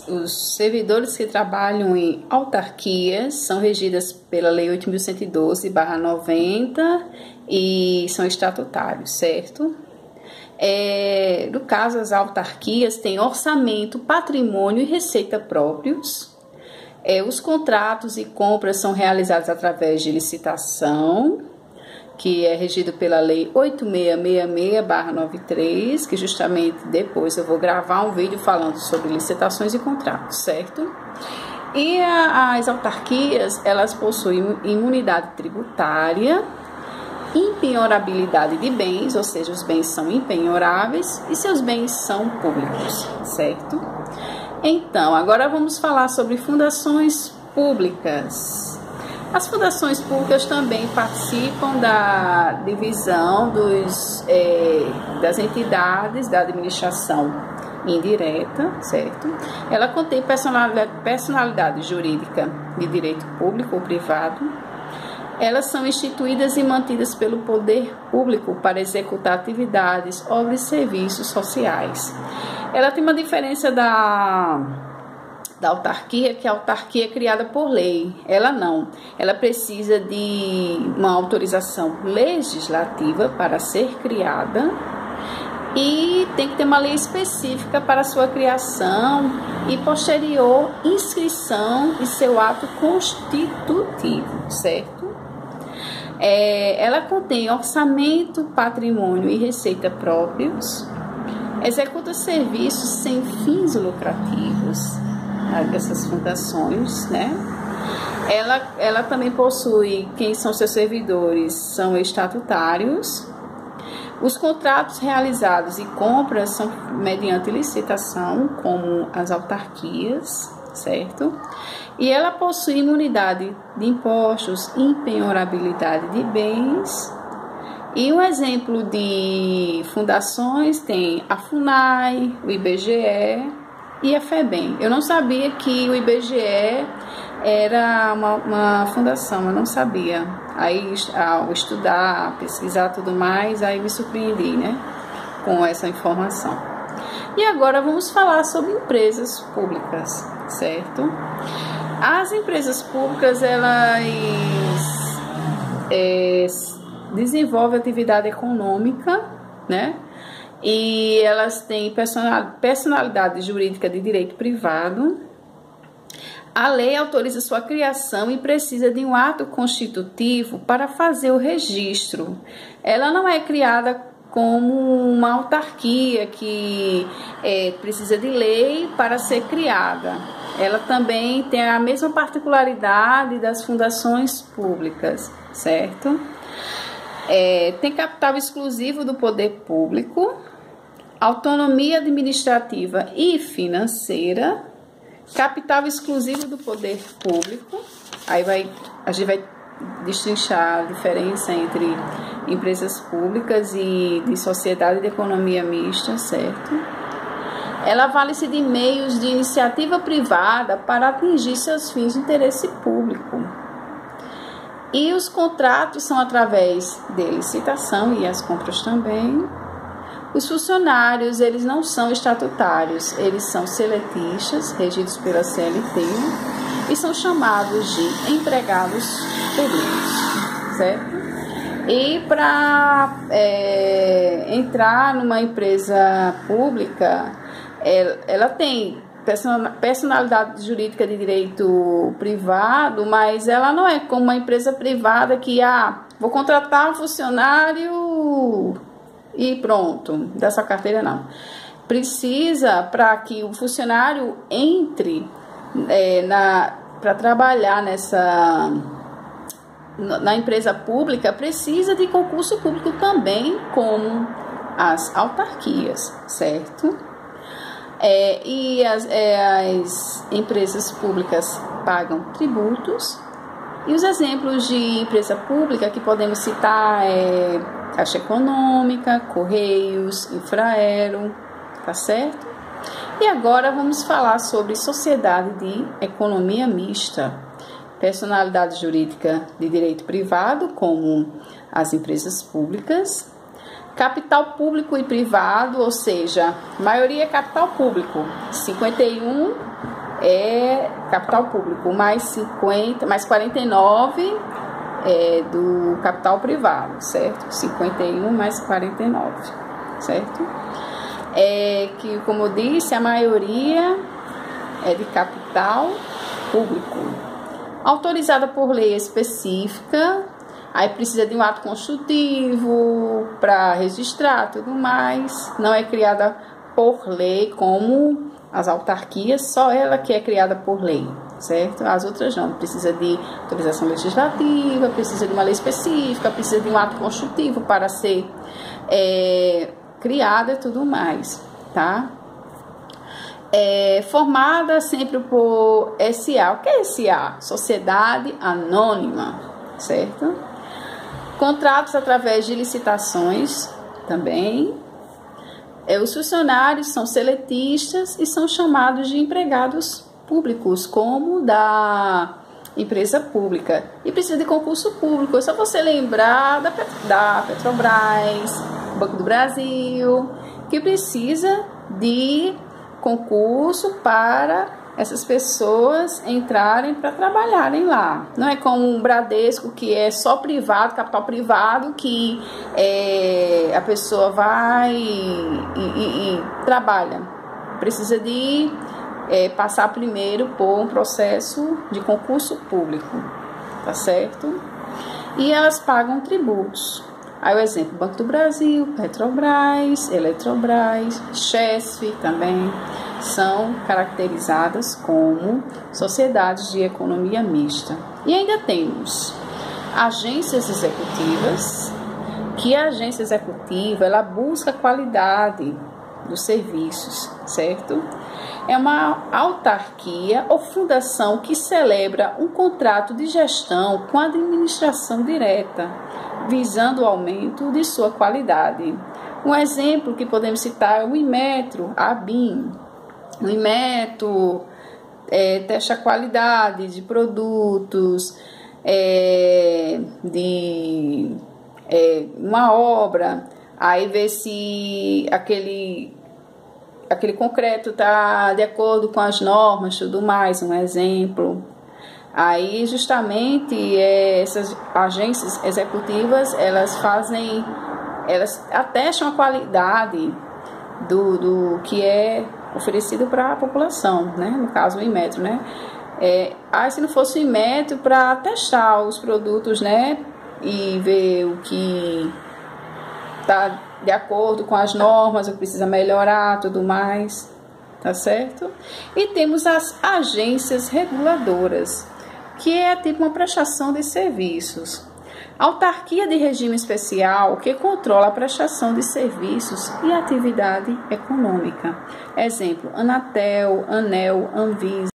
Os servidores que trabalham em autarquias são regidas pela Lei 8.112/90 e são estatutários, certo? No caso, as autarquias têm orçamento, patrimônio e receita próprios. Os contratos e compras são realizados através de licitação, que é regido pela Lei 8666/93, que justamente depois eu vou gravar um vídeo falando sobre licitações e contratos, certo? E as autarquias, elas possuem imunidade tributária, impenhorabilidade de bens, ou seja, os bens são impenhoráveis e seus bens são públicos, certo? Então, agora vamos falar sobre fundações públicas. As fundações públicas também participam da divisão das entidades da administração indireta, certo? Ela contém personalidade jurídica de direito público ou privado. Elas são instituídas e mantidas pelo poder público para executar atividades, obras e serviços sociais. Ela tem uma diferença da autarquia, que a autarquia é criada por lei. Ela não. Ela precisa de uma autorização legislativa para ser criada e tem que ter uma lei específica para sua criação e posterior inscrição e seu ato constitutivo, certo? Ela contém orçamento, patrimônio e receita próprios, executa serviços sem fins lucrativos, essas fundações, né? Ela também possui, quem são seus servidores, são estatutários. Os contratos realizados e compras são mediante licitação, como as autarquias, certo? E ela possui imunidade de impostos, impenhorabilidade de bens. E um exemplo de fundações tem a FUNAI, o IBGE e a FEBEM. Eu não sabia que o IBGE era uma fundação, eu não sabia. Aí, ao estudar, pesquisar tudo mais, aí me surpreendi, né, com essa informação. E agora vamos falar sobre empresas públicas, certo? As empresas públicas, elas desenvolvem atividade econômica, né? E elas têm personalidade jurídica de direito privado. A lei autoriza sua criação e precisa de um ato constitutivo para fazer o registro. Ela não é criada como uma autarquia que precisa de lei para ser criada. Ela também tem a mesma particularidade das fundações públicas, certo? Tem capital exclusivo do poder público, autonomia administrativa e financeira, capital exclusivo do poder público. Aí a gente vai destrinchar a diferença entre empresas públicas e de sociedade de economia mista, certo? Ela vale-se de meios de iniciativa privada para atingir seus fins de interesse público. E os contratos são através de licitação e as compras também. Os funcionários, eles não são estatutários, eles são seletistas, regidos pela CLT, e são chamados de empregados públicos, certo? E para entrar numa empresa pública, ela tem personalidade jurídica de direito privado, mas ela não é como uma empresa privada que vou contratar um funcionário e pronto, dessa carteira não. Precisa, para que o funcionário entre para trabalhar na empresa pública, precisa de concurso público também, como as autarquias, certo? E as empresas públicas pagam tributos. E os exemplos de empresa pública que podemos citar Caixa Econômica, Correios, Infraero, tá certo? E agora vamos falar sobre sociedade de economia mista, personalidade jurídica de direito privado, como as empresas públicas, Capital público e privado, ou seja, maioria é capital público, 51 é capital público, mais 49 é do capital privado, certo? 51 mais 49, certo? Que, como eu disse, a maioria é de capital público. Autorizada por lei específica, aí precisa de um ato constitutivo para registrar, tudo mais. Não é criada por lei como as autarquias, só ela que é criada por lei, certo? As outras não, precisa de autorização legislativa, precisa de uma lei específica, precisa de um ato constitutivo para ser criada e tudo mais, tá? Formada sempre por SA. O que é SA? Sociedade Anônima, certo? Contratos através de licitações também. Os funcionários são seletistas e são chamados de empregados públicos, como da empresa pública. E precisa de concurso público. É só você lembrar da Petrobras, Banco do Brasil, que precisa de concurso para essas pessoas entrarem para trabalharem lá. Não é como um Bradesco, que é só privado, capital privado, que a pessoa vai e trabalha. Precisa de passar primeiro por um processo de concurso público, tá certo? E elas pagam tributos. Aí o exemplo, Banco do Brasil, Petrobras, Eletrobras, Chesf também são caracterizadas como sociedades de economia mista. E ainda temos agências executivas, que a agência executiva ela busca a qualidade dos serviços, certo? É uma autarquia ou fundação que celebra um contrato de gestão com a administração direta, visando o aumento de sua qualidade. Um exemplo que podemos citar é o Inmetro, a ABIN. O Inmetro testa a qualidade de produtos, de uma obra, aí vê se aquele concreto está de acordo com as normas, tudo mais, um exemplo. Aí, justamente, essas agências executivas, elas atestam a qualidade do que é oferecido para a população, né? No caso, o Inmetro, né? Se não fosse o Inmetro, para testar os produtos, né? E ver o que está de acordo com as normas, o que precisa melhorar, tudo mais, tá certo? E temos as agências reguladoras, que é tipo uma prestação de serviços. Autarquia de regime especial que controla a prestação de serviços e atividade econômica. Exemplo, Anatel, Anel, Anvisa.